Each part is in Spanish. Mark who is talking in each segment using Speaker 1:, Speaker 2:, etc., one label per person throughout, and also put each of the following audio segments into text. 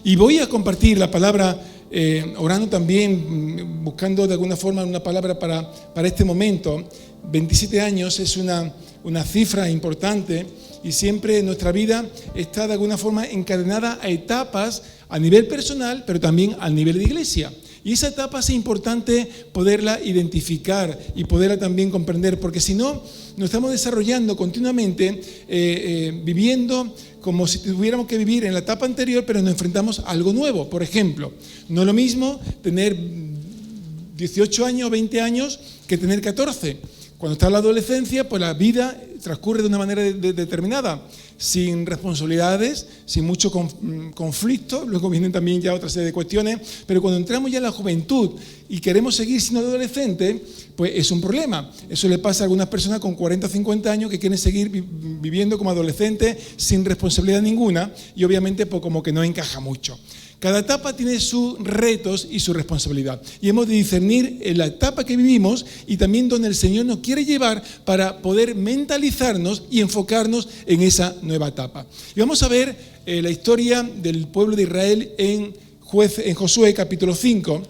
Speaker 1: Y voy a compartir la palabra, orando también, buscando de alguna forma una palabra para este momento. 27 años es una cifra importante y siempre nuestra vida está de alguna forma encadenada a etapas a nivel personal, pero también al nivel de iglesia. Y esa etapa es importante poderla identificar y poderla también comprender, porque si no, nos estamos desarrollando continuamente, viviendo como si tuviéramos que vivir en la etapa anterior, pero nos enfrentamos a algo nuevo. Por ejemplo, no es lo mismo tener 18 años o 20 años que tener 14. Cuando está en la adolescencia, pues la vida transcurre de una manera determinada, sin responsabilidades, sin mucho conflicto. Luego vienen también ya otra serie de cuestiones, pero cuando entramos ya en la juventud y queremos seguir siendo adolescentes, pues es un problema. Eso le pasa a algunas personas con 40 o 50 años que quieren seguir viviendo como adolescentes sin responsabilidad ninguna y obviamente pues como que no encaja mucho. Cada etapa tiene sus retos y su responsabilidad. Y hemos de discernir en la etapa que vivimos y también donde el Señor nos quiere llevar para poder mentalizarnos y enfocarnos en esa nueva etapa. Y vamos a ver la historia del pueblo de Israel en Josué capítulo 5.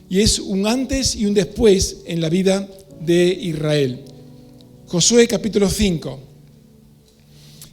Speaker 1: Y es un antes y un después en la vida de Israel. Josué capítulo 5.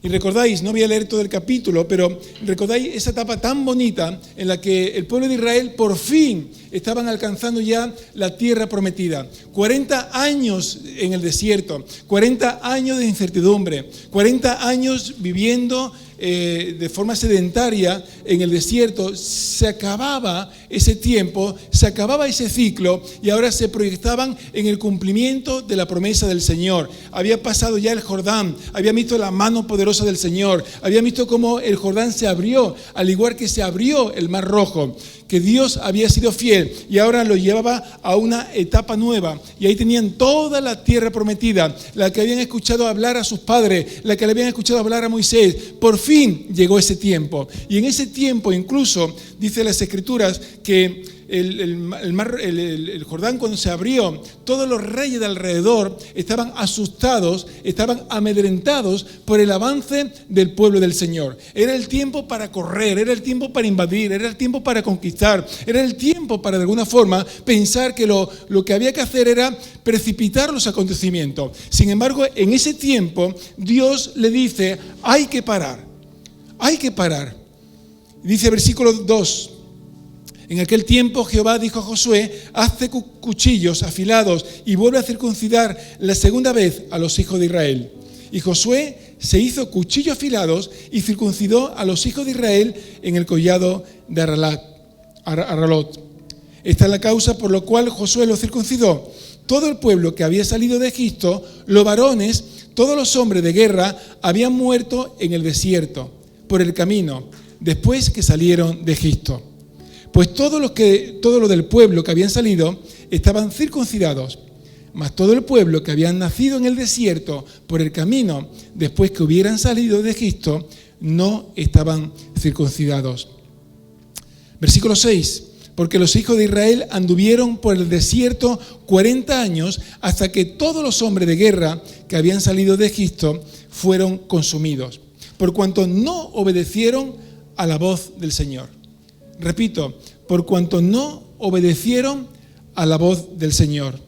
Speaker 1: Y recordáis, no voy a leer todo el capítulo, pero recordáis esa etapa tan bonita en la que el pueblo de Israel por fin estaban alcanzando ya la tierra prometida. 40 años en el desierto, 40 años de incertidumbre, 40 años viviendo de forma sedentaria en el desierto. Se acababa ese tiempo, se acababa ese ciclo y ahora se proyectaban en el cumplimiento de la promesa del Señor. Había pasado ya el Jordán, habían visto la mano poderosa del Señor, habían visto cómo el Jordán se abrió, al igual que se abrió el Mar Rojo, que Dios había sido fiel y ahora lo llevaba a una etapa nueva. Y ahí tenían toda la tierra prometida, la que habían escuchado hablar a sus padres, la que le habían escuchado hablar a Moisés. Por fin llegó ese tiempo. Y en ese tiempo incluso, dice las Escrituras, que el Jordán cuando se abrió, todos los reyes de alrededor estaban asustados, estaban amedrentados por el avance del pueblo del Señor. Era el tiempo para correr, era el tiempo para invadir, era el tiempo para conquistar, era el tiempo para de alguna forma pensar que lo que había que hacer era precipitar los acontecimientos. Sin embargo, en ese tiempo Dios le dice, hay que parar, hay que parar. Dice versículo 2. En aquel tiempo Jehová dijo a Josué, hazte cuchillos afilados y vuelve a circuncidar la segunda vez a los hijos de Israel. Y Josué se hizo cuchillos afilados y circuncidó a los hijos de Israel en el collado de Aralot. Esta es la causa por la cual Josué los circuncidó. Todo el pueblo que había salido de Egipto, los varones, todos los hombres de guerra, habían muerto en el desierto, por el camino, después que salieron de Egipto. Pues todos los del pueblo que habían salido estaban circuncidados, mas todo el pueblo que habían nacido en el desierto por el camino, después que hubieran salido de Egipto, no estaban circuncidados. Versículo 6. Porque los hijos de Israel anduvieron por el desierto 40 años hasta que todos los hombres de guerra que habían salido de Egipto fueron consumidos, por cuanto no obedecieron a la voz del Señor. Repito, por cuanto no obedecieron a la voz del Señor.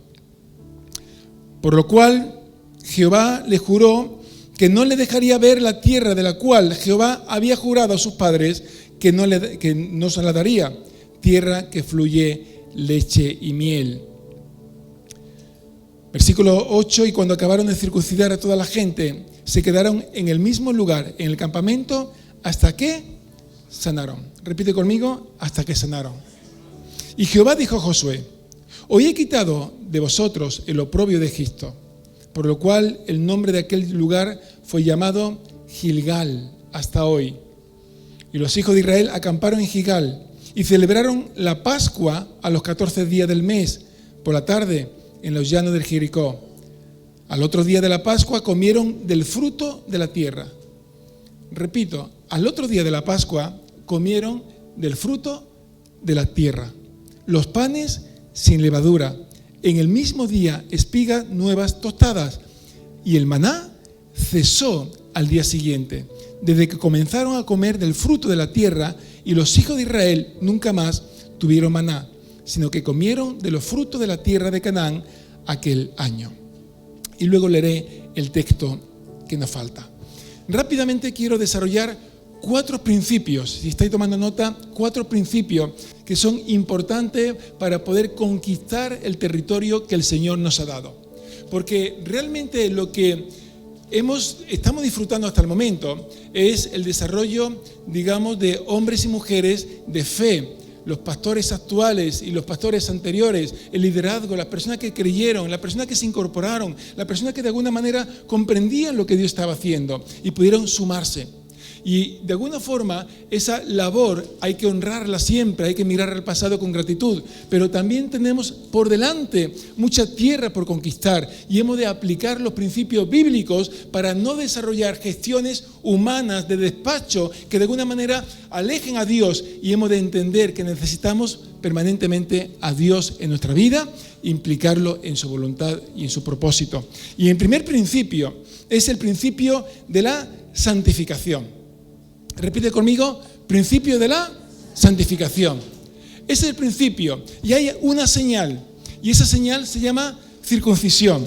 Speaker 1: Por lo cual Jehová le juró que no le dejaría ver la tierra de la cual Jehová había jurado a sus padres que no se la daría, tierra que fluye leche y miel. Versículo 8, y cuando acabaron de circuncidar a toda la gente, se quedaron en el mismo lugar, en el campamento, hasta que sanaron. Repite conmigo, hasta que sanaron. Y Jehová dijo a Josué, hoy he quitado de vosotros el oprobio de Egipto, por lo cual el nombre de aquel lugar fue llamado Gilgal hasta hoy. Y los hijos de Israel acamparon en Gilgal y celebraron la Pascua a los 14 días del mes, por la tarde, en los llanos del Jericó. Al otro día de la Pascua comieron del fruto de la tierra. Repito, al otro día de la Pascua comieron del fruto de la tierra, los panes sin levadura, en el mismo día espigas nuevas tostadas, y el maná cesó al día siguiente, desde que comenzaron a comer del fruto de la tierra, y los hijos de Israel nunca más tuvieron maná, sino que comieron de los frutos de la tierra de Canaán aquel año. Y luego leeré el texto que nos falta. Rápidamente quiero desarrollar 4 principios, si estáis tomando nota, 4 principios que son importantes para poder conquistar el territorio que el Señor nos ha dado. Porque realmente lo que estamos disfrutando hasta el momento es el desarrollo, digamos, de hombres y mujeres de fe. Los pastores actuales y los pastores anteriores, el liderazgo, las personas que creyeron, las personas que se incorporaron, las personas que de alguna manera comprendían lo que Dios estaba haciendo y pudieron sumarse. Y de alguna forma esa labor hay que honrarla siempre, hay que mirar al pasado con gratitud, pero también tenemos por delante mucha tierra por conquistar y hemos de aplicar los principios bíblicos para no desarrollar gestiones humanas de despacho que de alguna manera alejen a Dios, y hemos de entender que necesitamos permanentemente a Dios en nuestra vida, implicarlo en su voluntad y en su propósito. Y el primer principio es el principio de la santificación. Repite conmigo, principio de la santificación. Ese es el principio. Y hay una señal. Y esa señal se llama circuncisión.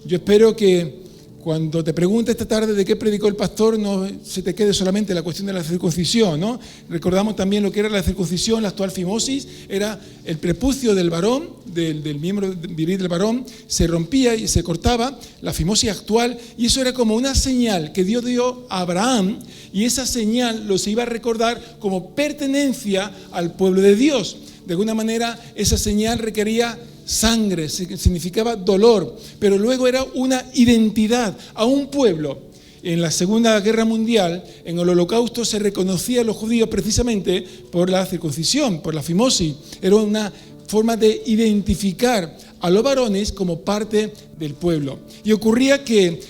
Speaker 1: Yo espero que cuando te pregunte esta tarde de qué predicó el pastor, no se te quede solamente la cuestión de la circuncisión, ¿no? Recordamos también lo que era la circuncisión, la actual fimosis, era el prepucio del varón, del miembro viril del varón, se rompía y se cortaba, la fimosis actual, y eso era como una señal que Dios dio a Abraham, y esa señal lo se iba a recordar como pertenencia al pueblo de Dios. De alguna manera, esa señal requería sangre, significaba dolor, pero luego era una identidad a un pueblo. En la Segunda Guerra Mundial, en el Holocausto, se reconocía a los judíos precisamente por la circuncisión, por la fimosis. Era una forma de identificar a los varones como parte del pueblo. Y ocurría que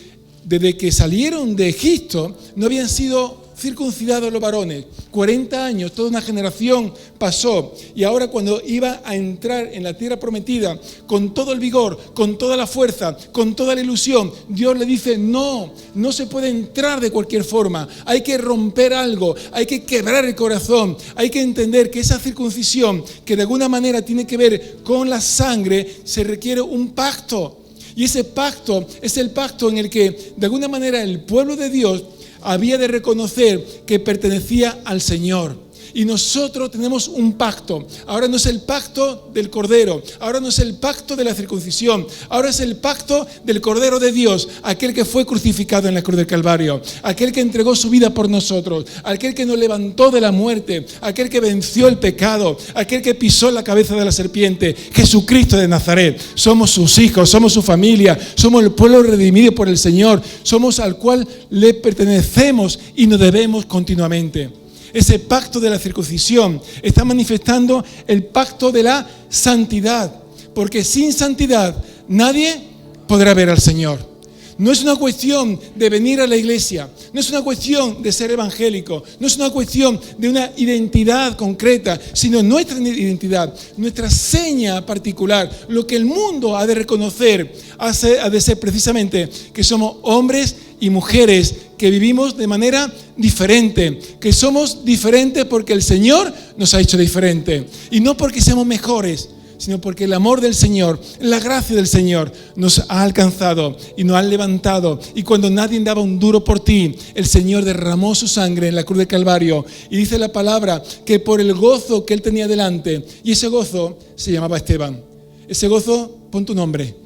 Speaker 1: desde que salieron de Egipto no habían sido circuncidados los varones. 40 años, toda una generación pasó, y ahora cuando iba a entrar en la tierra prometida con todo el vigor, con toda la fuerza, con toda la ilusión, Dios le dice: no se puede entrar de cualquier forma, hay que romper algo, hay que quebrar el corazón, hay que entender que esa circuncisión, que de alguna manera tiene que ver con la sangre, se requiere un pacto, y ese pacto es el pacto en el que de alguna manera el pueblo de Dios había de reconocer que pertenecía al Señor. Y nosotros tenemos un pacto. Ahora no es el pacto del Cordero, ahora no es el pacto de la circuncisión, ahora es el pacto del Cordero de Dios, aquel que fue crucificado en la cruz del Calvario, aquel que entregó su vida por nosotros, aquel que nos levantó de la muerte, aquel que venció el pecado, aquel que pisó la cabeza de la serpiente, Jesucristo de Nazaret. Somos sus hijos, somos su familia, somos el pueblo redimido por el Señor, somos al cual le pertenecemos y nos debemos continuamente. Ese pacto de la circuncisión está manifestando el pacto de la santidad, porque sin santidad nadie podrá ver al Señor. No es una cuestión de venir a la iglesia, no es una cuestión de ser evangélico, no es una cuestión de una identidad concreta, sino nuestra identidad, nuestra seña particular, lo que el mundo ha de reconocer, ha de ser precisamente que somos hombres y mujeres que vivimos de manera diferente, que somos diferentes porque el Señor nos ha hecho diferente, y no porque seamos mejores, sino porque el amor del Señor, la gracia del Señor nos ha alcanzado y nos ha levantado. Y cuando nadie daba un duro por ti, el Señor derramó su sangre en la cruz del Calvario. Y dice la palabra que por el gozo que Él tenía delante, y ese gozo se llamaba Esteban. Ese gozo, pon tu nombre.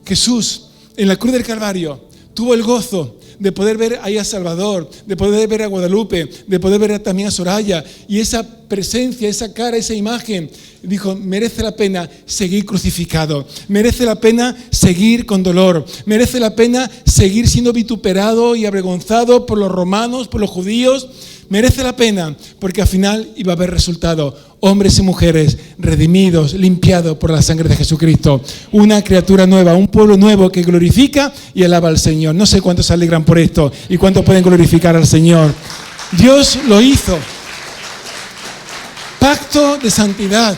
Speaker 1: Jesús, en la cruz del Calvario, tuvo el gozo de poder ver ahí a Salvador, de poder ver a Guadalupe, de poder ver también a Soraya, y esa presencia, esa cara, esa imagen, dijo: merece la pena seguir crucificado, merece la pena seguir con dolor, merece la pena seguir siendo vituperado y avergonzado por los romanos, por los judíos. Merece la pena, porque al final iba a haber resultado: hombres y mujeres redimidos, limpiados por la sangre de Jesucristo. Una criatura nueva, un pueblo nuevo que glorifica y alaba al Señor. No sé cuántos se alegran por esto y cuántos pueden glorificar al Señor. Dios lo hizo. Pacto de santidad.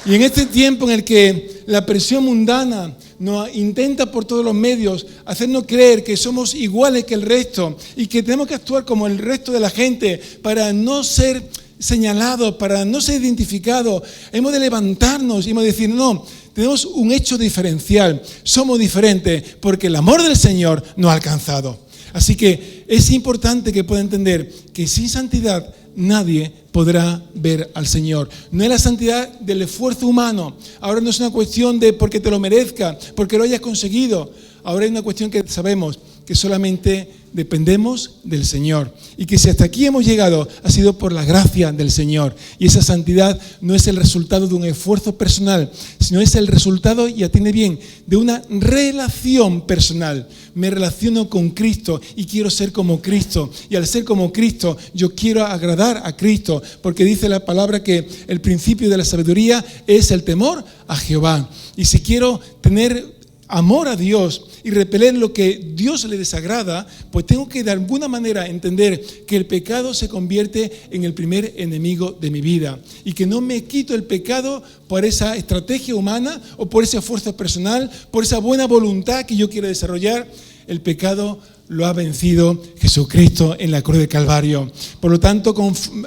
Speaker 1: Y en este tiempo en el que la presión mundana nos intenta por todos los medios hacernos creer que somos iguales que el resto y que tenemos que actuar como el resto de la gente para no ser señalados, para no ser identificados. Hemos de levantarnos y hemos de decir, no, tenemos un hecho diferencial, somos diferentes porque el amor del Señor nos ha alcanzado. Así que es importante que pueda entender que sin santidad nadie podrá ver al Señor. No es la santidad del esfuerzo humano. Ahora no es una cuestión de porque te lo merezca, porque lo hayas conseguido. Ahora es una cuestión que sabemos que solamente dependemos del Señor. Y que si hasta aquí hemos llegado ha sido por la gracia del Señor. Y esa santidad no es el resultado de un esfuerzo personal, sino es el resultado, y atiende bien, de una relación personal. Me relaciono con Cristo y quiero ser como Cristo. Y al ser como Cristo, yo quiero agradar a Cristo, porque dice la palabra que el principio de la sabiduría es el temor a Jehová. Y si quiero tener amor a Dios y repeler lo que Dios le desagrada, pues tengo que de alguna manera entender que el pecado se convierte en el primer enemigo de mi vida y que no me quito el pecado por esa estrategia humana o por ese esfuerzo personal, por esa buena voluntad que yo quiero desarrollar. El pecado lo ha vencido Jesucristo en la cruz de Calvario. Por lo tanto,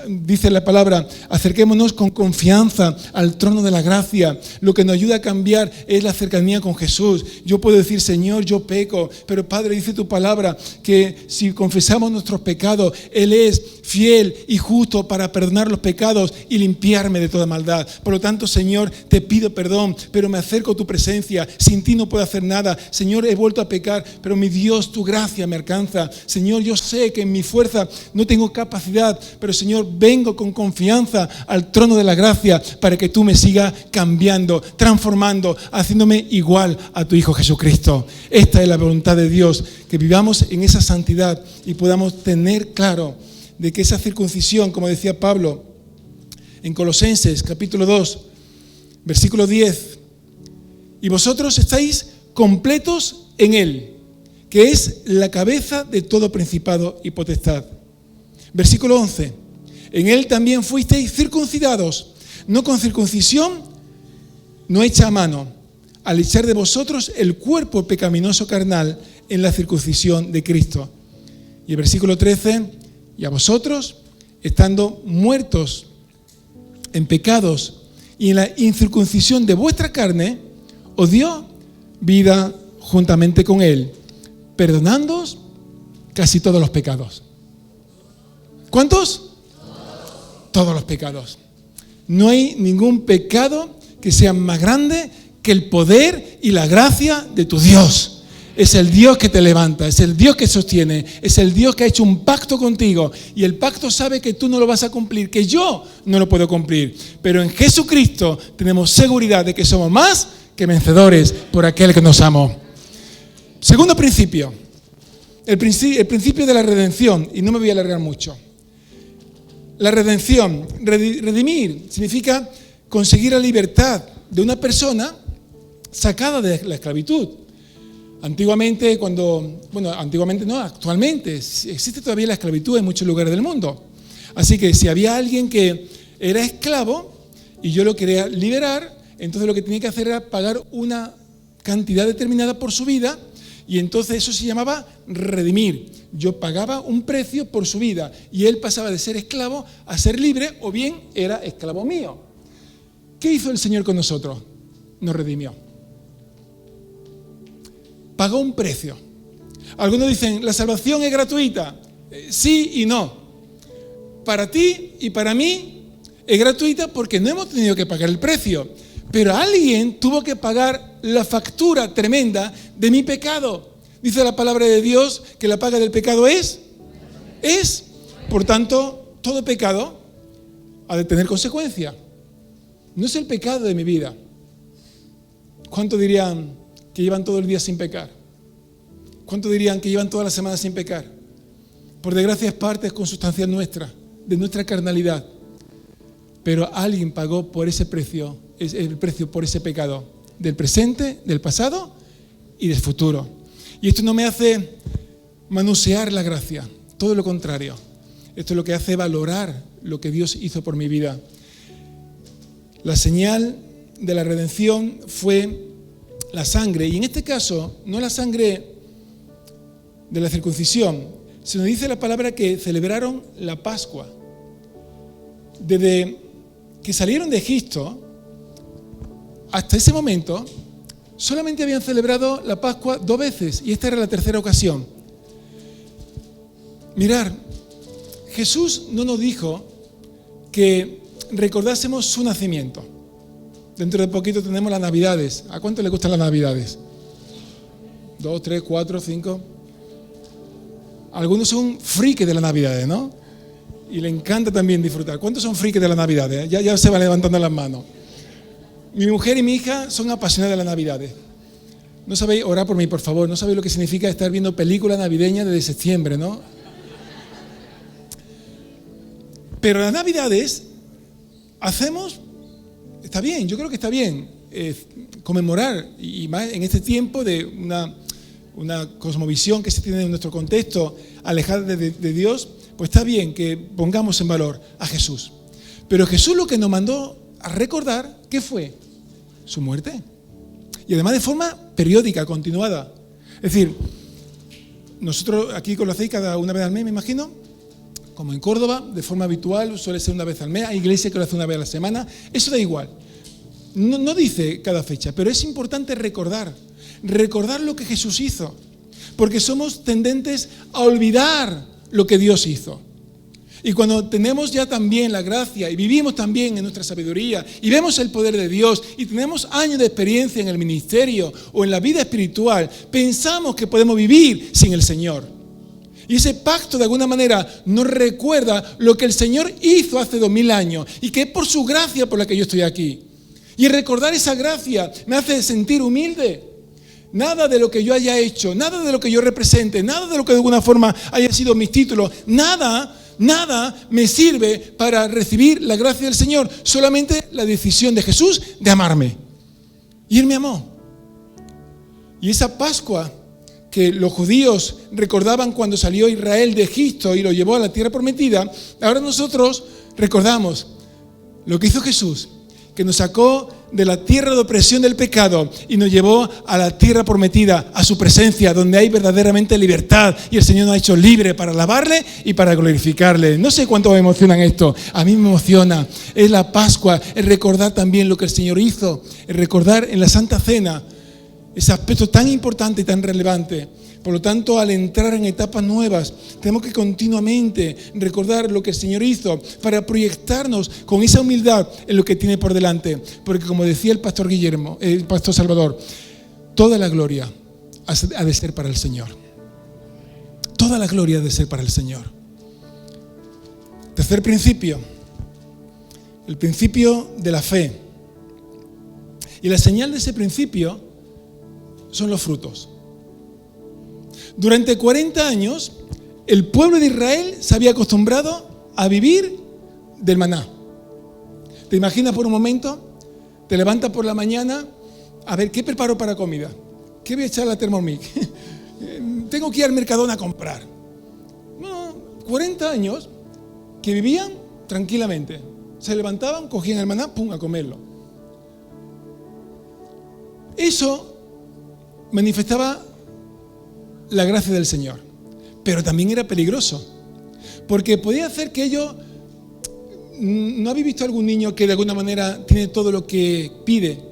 Speaker 1: dice la palabra, acerquémonos con confianza al trono de la gracia. Lo que nos ayuda a cambiar es la cercanía con Jesús. Yo puedo decir, Señor, yo peco, pero Padre, dice tu palabra que si confesamos nuestros pecados, Él es fiel y justo para perdonar los pecados y limpiarme de toda maldad. Por lo tanto, Señor, te pido perdón, pero me acerco a tu presencia. Sin ti no puedo hacer nada. Señor, he vuelto a pecar, pero mi Dios, tu gracia me alcanza. Señor, yo sé que en mi fuerza no tengo capacidad, pero Señor, vengo con confianza al trono de la gracia para que tú me sigas cambiando, transformando, haciéndome igual a tu Hijo Jesucristo. Esta es la voluntad de Dios, que vivamos en esa santidad y podamos tener claro de que esa circuncisión, como decía Pablo en Colosenses capítulo 2, versículo 10, y vosotros estáis completos en Él, que es la cabeza de todo principado y potestad. Versículo 11. En Él también fuisteis circuncidados, no con circuncisión, no hecha a mano, al echar de vosotros el cuerpo pecaminoso carnal en la circuncisión de Cristo. Y el versículo 13. Y a vosotros, estando muertos en pecados y en la incircuncisión de vuestra carne, os dio vida juntamente con Él, perdonándoos casi todos los pecados. ¿Cuántos? Todos los pecados. No hay ningún pecado que sea más grande que el poder y la gracia de tu Dios. Es el Dios que te levanta, es el Dios que sostiene, es el Dios que ha hecho un pacto contigo y el pacto sabe que tú no lo vas a cumplir, que yo no lo puedo cumplir. Pero en Jesucristo tenemos seguridad de que somos más que vencedores por aquel que nos amó. Segundo principio, el principio de la redención, y no me voy a alargar mucho. La redención, redimir, significa conseguir la libertad de una persona sacada de la esclavitud. Antiguamente, actualmente existe todavía la esclavitud en muchos lugares del mundo. Así que si había alguien que era esclavo y yo lo quería liberar, entonces lo que tenía que hacer era pagar una cantidad determinada por su vida, y entonces eso se llamaba redimir. Yo pagaba un precio por su vida y él pasaba de ser esclavo a ser libre, o bien era esclavo mío. ¿Qué hizo el Señor con nosotros? Nos redimió. Pagó un precio. Algunos dicen, la salvación es gratuita. Sí y no. Para ti y para mí es gratuita porque no hemos tenido que pagar el precio. Pero alguien tuvo que pagar la factura tremenda de mi pecado. Dice la palabra de Dios que la paga del pecado es. Por tanto, todo pecado ha de tener consecuencia. No es el pecado de mi vida. ¿Cuántos dirían que llevan todo el día sin pecar? ¿Cuántos dirían que llevan toda la semana sin pecar? Por desgracia es parte consustancial nuestra, de nuestra carnalidad. Pero alguien pagó por ese precio, el precio por ese pecado, del presente, del pasado y del futuro. Y esto no me hace manosear la gracia, todo lo contrario. Esto es lo que hace valorar lo que Dios hizo por mi vida. La señal de la redención fue la sangre, y en este caso no la sangre de la circuncisión, sino dice la palabra que celebraron la Pascua. Desde que salieron de Egipto hasta ese momento solamente habían celebrado la Pascua 2 veces, y esta era la tercera ocasión. Mirar, Jesús no nos dijo que recordásemos su nacimiento. Dentro de poquito tenemos las Navidades. ¿A cuánto le gustan las Navidades? 2, 3, 4, 5. Algunos son frikis de las Navidades, ¿no? Y le encanta también disfrutar. ¿Cuántos son frikis de las Navidades? Ya se van levantando las manos. Mi mujer y mi hija son apasionadas de las Navidades. No sabéis, orad por mí, por favor. No sabéis lo que significa estar viendo películas navideñas desde septiembre, ¿no? Pero las Navidades hacemos, está bien, yo creo que está bien conmemorar, y más en este tiempo de una cosmovisión que se tiene en nuestro contexto alejada de Dios, pues está bien que pongamos en valor a Jesús. Pero Jesús lo que nos mandó a recordar, ¿qué fue? Su muerte. Y además de forma periódica, continuada. Es decir, nosotros aquí con lo hacéis cada una vez al mes, me imagino, como en Córdoba, de forma habitual, suele ser una vez al mes, hay iglesias que lo hacen una vez a la semana, eso da igual. No dice cada fecha, pero es importante recordar lo que Jesús hizo, porque somos tendentes a olvidar lo que Dios hizo. Y cuando tenemos ya también la gracia y vivimos también en nuestra sabiduría y vemos el poder de Dios y tenemos años de experiencia en el ministerio o en la vida espiritual, pensamos que podemos vivir sin el Señor. Y ese pacto de alguna manera nos recuerda lo que el Señor hizo hace 2000 años y que es por su gracia por la que yo estoy aquí. Y recordar esa gracia me hace sentir humilde. Nada de lo que yo haya hecho, nada de lo que yo represente, nada de lo que de alguna forma haya sido mis títulos, nada me sirve para recibir la gracia del Señor. Solamente la decisión de Jesús de amarme. Y Él me amó. Y esa Pascua que los judíos recordaban cuando salió Israel de Egipto y lo llevó a la tierra prometida, ahora nosotros recordamos lo que hizo Jesús, que nos sacó de la tierra de opresión del pecado y nos llevó a la tierra prometida, a su presencia, donde hay verdaderamente libertad, y el Señor nos ha hecho libre para alabarle y para glorificarle. No sé cuánto me emocionan esto, a mí me emociona. Es la Pascua, es recordar también lo que el Señor hizo, es recordar en la Santa Cena ese aspecto tan importante y tan relevante. Por lo tanto, al entrar en etapas nuevas, tenemos que continuamente recordar lo que el Señor hizo para proyectarnos con esa humildad en lo que tiene por delante. Porque como decía el pastor Salvador, toda la gloria ha de ser para el Señor. Toda la gloria ha de ser para el Señor. Tercer principio, el principio de la fe. Y la señal de ese principio son los frutos. Durante 40 años, el pueblo de Israel se había acostumbrado a vivir del maná. ¿Te imaginas por un momento? Te levantas por la mañana, a ver, ¿qué preparo para comida? ¿Qué voy a echar a la Thermomix? Tengo que ir al Mercadona a comprar. No, 40 años que vivían tranquilamente. Se levantaban, cogían el maná, pum, a comerlo. Eso manifestaba la gracia del Señor, pero también era peligroso, porque podía hacer que ellos, ¿no habéis visto algún niño que de alguna manera tiene todo lo que pide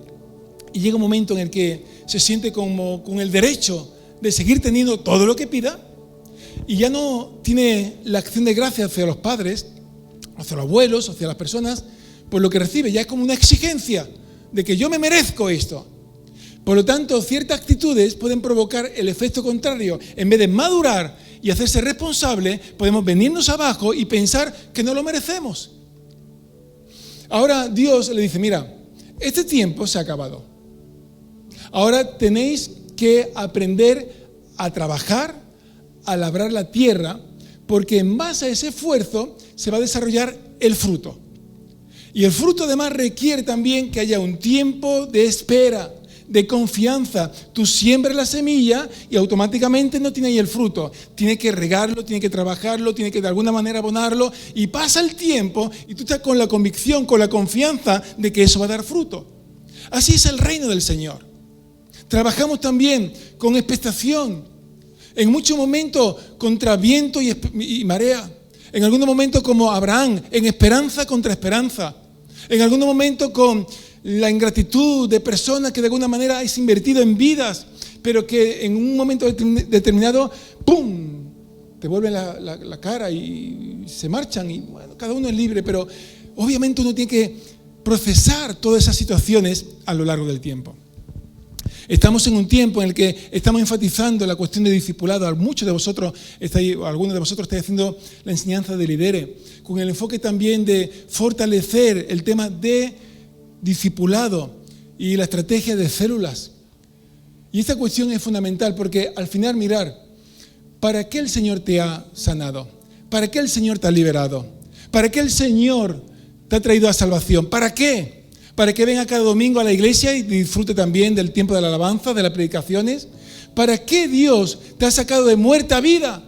Speaker 1: y llega un momento en el que se siente como con el derecho de seguir teniendo todo lo que pida y ya no tiene la acción de gracia hacia los padres, hacia los abuelos, hacia las personas, por lo que recibe? Ya es como una exigencia de que yo me merezco esto. Por lo tanto, ciertas actitudes pueden provocar el efecto contrario. En vez de madurar y hacerse responsable, podemos venirnos abajo y pensar que no lo merecemos. Ahora Dios le dice, mira, este tiempo se ha acabado. Ahora tenéis que aprender a trabajar, a labrar la tierra, porque en base a ese esfuerzo se va a desarrollar el fruto. Y el fruto además requiere también que haya un tiempo de espera, de confianza. Tú siembras la semilla y automáticamente no tiene ahí el fruto. Tiene que regarlo, tiene que trabajarlo, tiene que de alguna manera abonarlo, y pasa el tiempo y tú estás con la convicción, con la confianza de que eso va a dar fruto. Así es el reino del Señor. Trabajamos también con expectación. En muchos momentos contra viento y marea. En algunos momentos como Abraham, en esperanza contra esperanza. En algunos momentos con la ingratitud de personas que de alguna manera has invertido en vidas, pero que en un momento determinado, ¡pum!, te vuelven la cara y se marchan. Y bueno, cada uno es libre, pero obviamente uno tiene que procesar todas esas situaciones a lo largo del tiempo. Estamos en un tiempo en el que estamos enfatizando la cuestión de discipulado. Muchos de vosotros algunos de vosotros estáis haciendo la enseñanza de Lidere, con el enfoque también de fortalecer el tema de discipulado y la estrategia de células. Y esta cuestión es fundamental porque al final mirar, ¿para qué el Señor te ha sanado? ¿Para qué el Señor te ha liberado? ¿Para qué el Señor te ha traído a salvación? ¿Para qué? ¿Para que venga cada domingo a la iglesia y disfrute también del tiempo de la alabanza, de las predicaciones? ¿Para qué Dios te ha sacado de muerte a vida?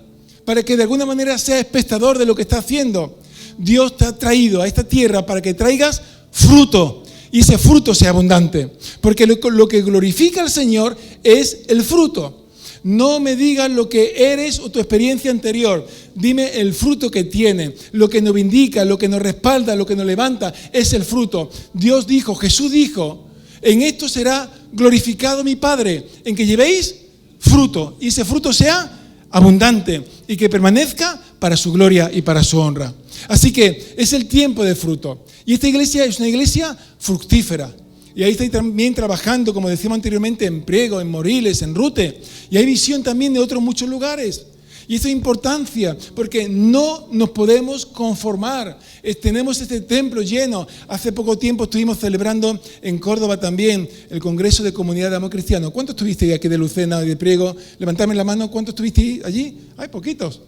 Speaker 1: Para que de alguna manera seas espectador de lo que está haciendo. Dios te ha traído a esta tierra para que traigas fruto y ese fruto sea abundante. Porque lo que glorifica al Señor es el fruto. No me digas lo que eres o tu experiencia anterior. Dime el fruto que tiene. Lo que nos vindica, lo que nos respalda, lo que nos levanta es el fruto. Dios dijo, Jesús dijo, en esto será glorificado mi Padre, en que llevéis fruto y ese fruto sea abundante y que permanezca para su gloria y para su honra. Así que es el tiempo de fruto. Y esta iglesia es una iglesia fructífera. Y ahí estáis también trabajando, como decíamos anteriormente, en Priego, en Moriles, en Rute. Y hay visión también de otros muchos lugares. Y esto es importancia, porque no nos podemos conformar. Tenemos este templo lleno. Hace poco tiempo estuvimos celebrando en Córdoba también el Congreso de Comunidad de Amor Cristiano. ¿Cuántos estuvisteis aquí de Lucena y de Priego? Levantadme la mano. ¿Cuántos estuvisteis allí? Hay poquitos.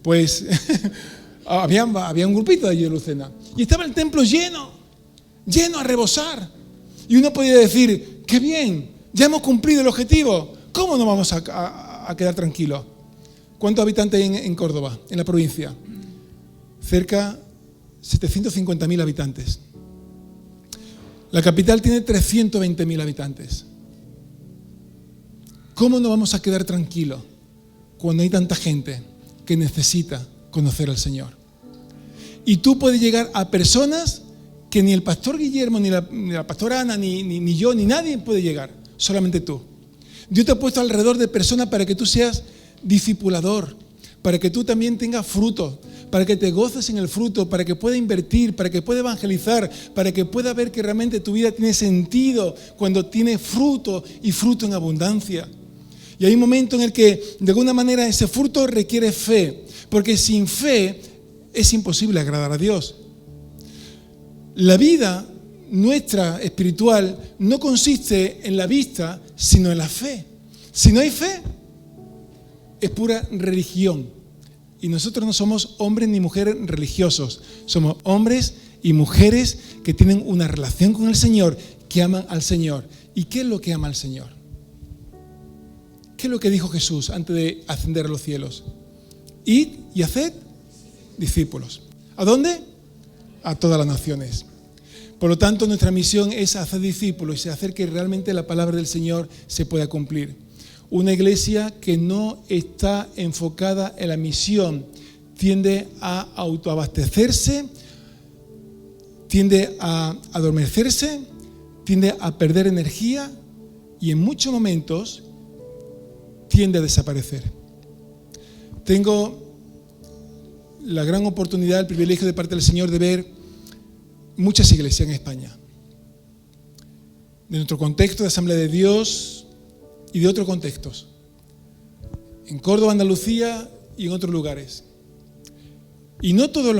Speaker 1: Pues había un grupito de allí de Lucena. Y estaba el templo lleno a rebosar. Y uno podía decir, qué bien, ya hemos cumplido el objetivo. ¿Cómo no vamos a quedar tranquilos? ¿Cuántos habitantes hay en Córdoba, en la provincia? Cerca de 750.000 habitantes. La capital tiene 320.000 habitantes. ¿Cómo no vamos a quedar tranquilos cuando hay tanta gente que necesita conocer al Señor? Y tú puedes llegar a personas que ni el pastor Guillermo, ni la pastora Ana, ni yo, ni nadie puede llegar, solamente tú. Dios te ha puesto alrededor de personas para que tú seas discipulador, para que tú también tengas fruto, para que te goces en el fruto, para que pueda invertir, para que pueda evangelizar, para que pueda ver que realmente tu vida tiene sentido cuando tiene fruto y fruto en abundancia. Y hay un momento en el que de alguna manera ese fruto requiere fe, porque sin fe es imposible agradar a Dios. La vida nuestra espiritual no consiste en la vista, sino en la fe. Si no hay fe, es pura religión. Y nosotros no somos hombres ni mujeres religiosos. Somos hombres y mujeres que tienen una relación con el Señor, que aman al Señor. ¿Y qué es lo que ama al Señor? ¿Qué es lo que dijo Jesús antes de ascender a los cielos? Id y haced discípulos. ¿A dónde? A todas las naciones. Por lo tanto, nuestra misión es hacer discípulos y hacer que realmente la palabra del Señor se pueda cumplir. Una iglesia que no está enfocada en la misión tiende a autoabastecerse, tiende a adormecerse, tiende a perder energía y en muchos momentos tiende a desaparecer. Tengo la gran oportunidad, el privilegio de parte del Señor de ver muchas iglesias en España. De nuestro contexto de Asamblea de Dios y de otros contextos. En Córdoba, Andalucía y en otros lugares. Y no todas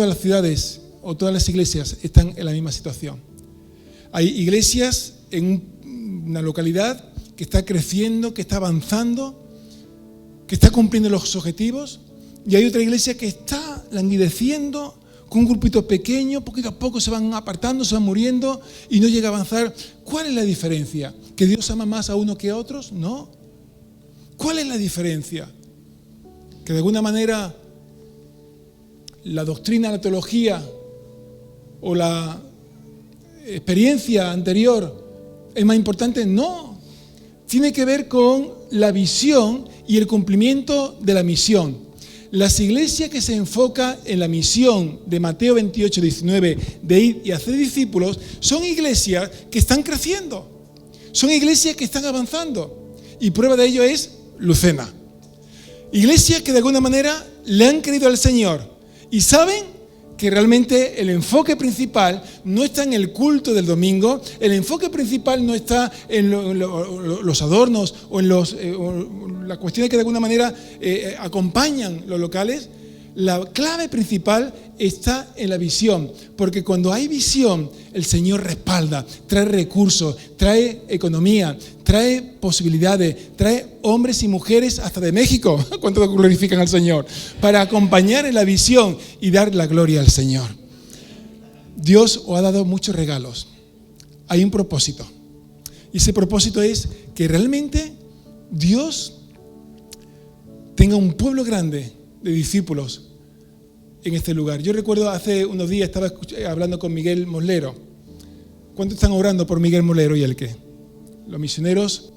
Speaker 1: las ciudades o todas las iglesias están en la misma situación. Hay iglesias en una localidad que está creciendo, que está avanzando, que está cumpliendo los objetivos, y hay otra iglesia que está languideciendo con un grupito pequeño, poquito a poco se van apartando, se van muriendo y no llega a avanzar. ¿Cuál es la diferencia? ¿Que Dios ama más a uno que a otros? No. ¿Cuál es la diferencia? Que de alguna manera la doctrina, la teología o la experiencia anterior es más importante. No. tiene que ver con la visión y el cumplimiento de la misión. Las iglesias que se enfocan en la misión de Mateo 28, 19, de ir y hacer discípulos, son iglesias que están creciendo, son iglesias que están avanzando. Y prueba de ello es Lucena. Iglesias que de alguna manera le han creído al Señor y saben que realmente el enfoque principal no está en el culto del domingo, el enfoque principal no está en los adornos o en las cuestiones que de alguna manera acompañan los locales. La clave principal está en la visión, porque cuando hay visión, el Señor respalda, trae recursos, trae economía, trae posibilidades, trae hombres y mujeres hasta de México, cuánto glorifican al Señor, para acompañar en la visión y dar la gloria al Señor. Dios os ha dado muchos regalos. Hay un propósito. Y ese propósito es que realmente Dios tenga un pueblo grande de discípulos en este lugar. Yo recuerdo hace unos días estaba hablando con Miguel Moslero. ¿Cuántos están orando por Miguel Moslero y el qué? Los misioneros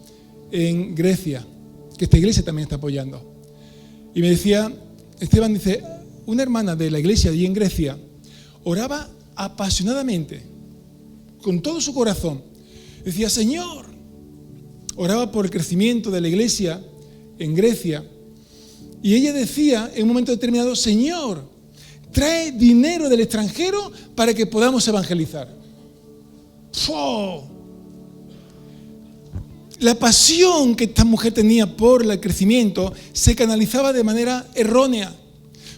Speaker 1: en Grecia, que esta iglesia también está apoyando. Y me decía, Esteban dice, una hermana de la iglesia allí en Grecia oraba apasionadamente, con todo su corazón. Decía, Señor, oraba por el crecimiento de la iglesia en Grecia. Y ella decía en un momento determinado, Señor, trae dinero del extranjero para que podamos evangelizar. ¡Oh! La pasión que esta mujer tenía por el crecimiento se canalizaba de manera errónea.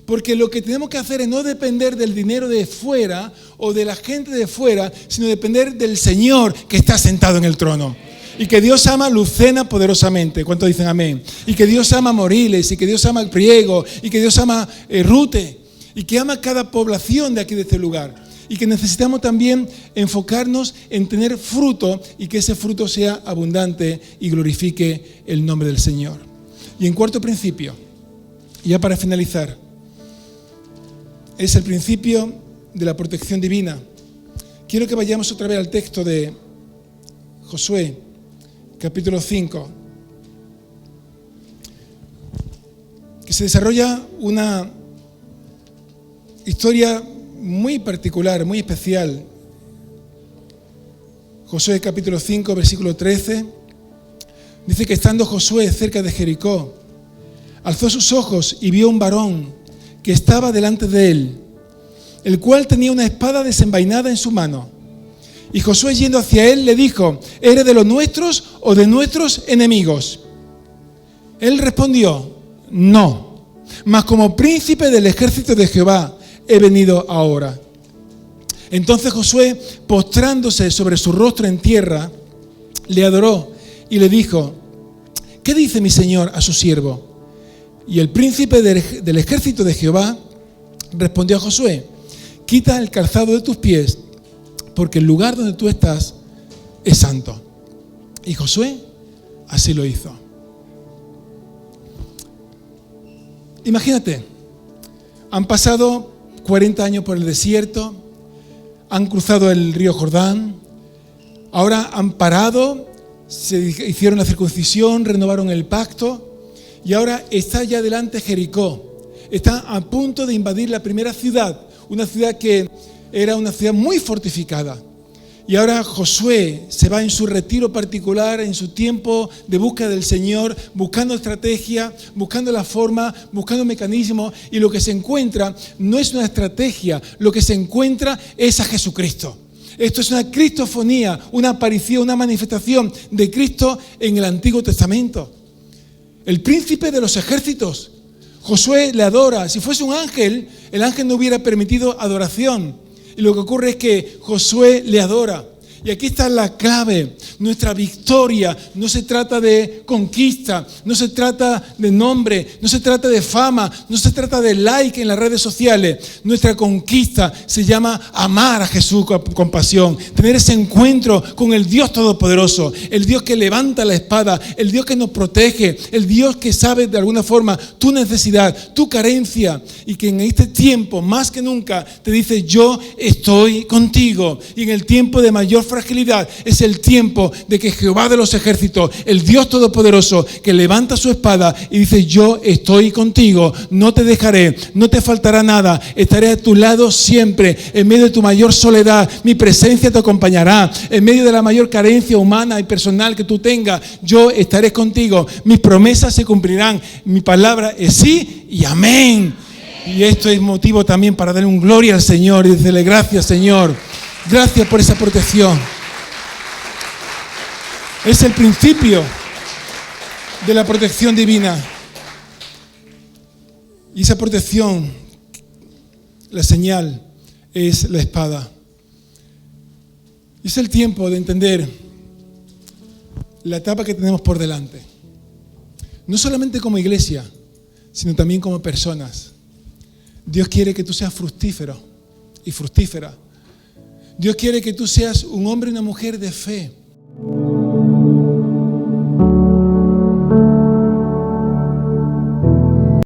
Speaker 1: Porque lo que tenemos que hacer es no depender del dinero de fuera o de la gente de fuera, sino depender del Señor que está sentado en el trono. Y que Dios ama a Lucena poderosamente. ¿Cuántos dicen amén? Y que Dios ama a Moriles, y que Dios ama al Priego, y que Dios ama a Rute, y que ama a cada población de aquí, de este lugar. Y que necesitamos también enfocarnos en tener fruto y que ese fruto sea abundante y glorifique el nombre del Señor. Y en cuarto principio, ya para finalizar, es el principio de la protección divina. Quiero que vayamos otra vez al texto de Josué, capítulo 5, que se desarrolla una historia muy particular, muy especial. Josué capítulo 5, versículo 13, dice que estando Josué cerca de Jericó, alzó sus ojos y vio un varón que estaba delante de él, el cual tenía una espada desenvainada en su mano. Y Josué, yendo hacia él, le dijo, ¿eres de los nuestros o de nuestros enemigos? Él respondió, no, mas como príncipe del ejército de Jehová he venido ahora. Entonces Josué, postrándose sobre su rostro en tierra, le adoró y le dijo, ¿qué dice mi señor a su siervo? Y el príncipe del ejército de Jehová respondió a Josué, quita el calzado de tus pies, porque el lugar donde tú estás es santo. Y Josué así lo hizo. Imagínate, han pasado 40 años por el desierto, han cruzado el río Jordán, ahora han parado, se hicieron la circuncisión, renovaron el pacto y ahora está ya delante Jericó. Está a punto de invadir la primera ciudad, una ciudad que era una ciudad muy fortificada. Y ahora Josué se va en su retiro particular, en su tiempo de búsqueda del Señor, buscando estrategia, buscando la forma, buscando mecanismos. Y lo que se encuentra no es una estrategia, lo que se encuentra es a Jesucristo. Esto es una cristofonía, una aparición, una manifestación de Cristo en el Antiguo Testamento. El príncipe de los ejércitos. Josué le adora. Si fuese un ángel, el ángel no hubiera permitido adoración. Y lo que ocurre es que Josué le adora. Y aquí está la clave. Nuestra victoria no se trata de conquista, no se trata de nombre, no se trata de fama, no se trata de like en las redes sociales. Nuestra conquista se llama amar a Jesús con pasión, tener ese encuentro con el Dios Todopoderoso, el Dios que levanta la espada, el Dios que nos protege, el Dios que sabe de alguna forma tu necesidad, tu carencia, y que en este tiempo más que nunca te dice: yo estoy contigo. Y en el tiempo de mayor fragilidad es el tiempo testigo de que Jehová de los ejércitos, el Dios Todopoderoso, que levanta su espada y dice: yo estoy contigo, no te dejaré, no te faltará nada, estaré a tu lado siempre, en medio de tu mayor soledad, mi presencia te acompañará, en medio de la mayor carencia humana y personal que tú tengas, yo estaré contigo, mis promesas se cumplirán, mi palabra es sí y amén. Y esto es motivo también para darle un gloria al Señor y decirle: gracias, Señor, gracias por esa protección. Es el principio de la protección divina. Y esa protección, la señal, es la espada. Es el tiempo de entender la etapa que tenemos por delante. No solamente como iglesia, sino también como personas. Dios quiere que tú seas fructífero y fructífera. Dios quiere que tú seas un hombre y una mujer de fe.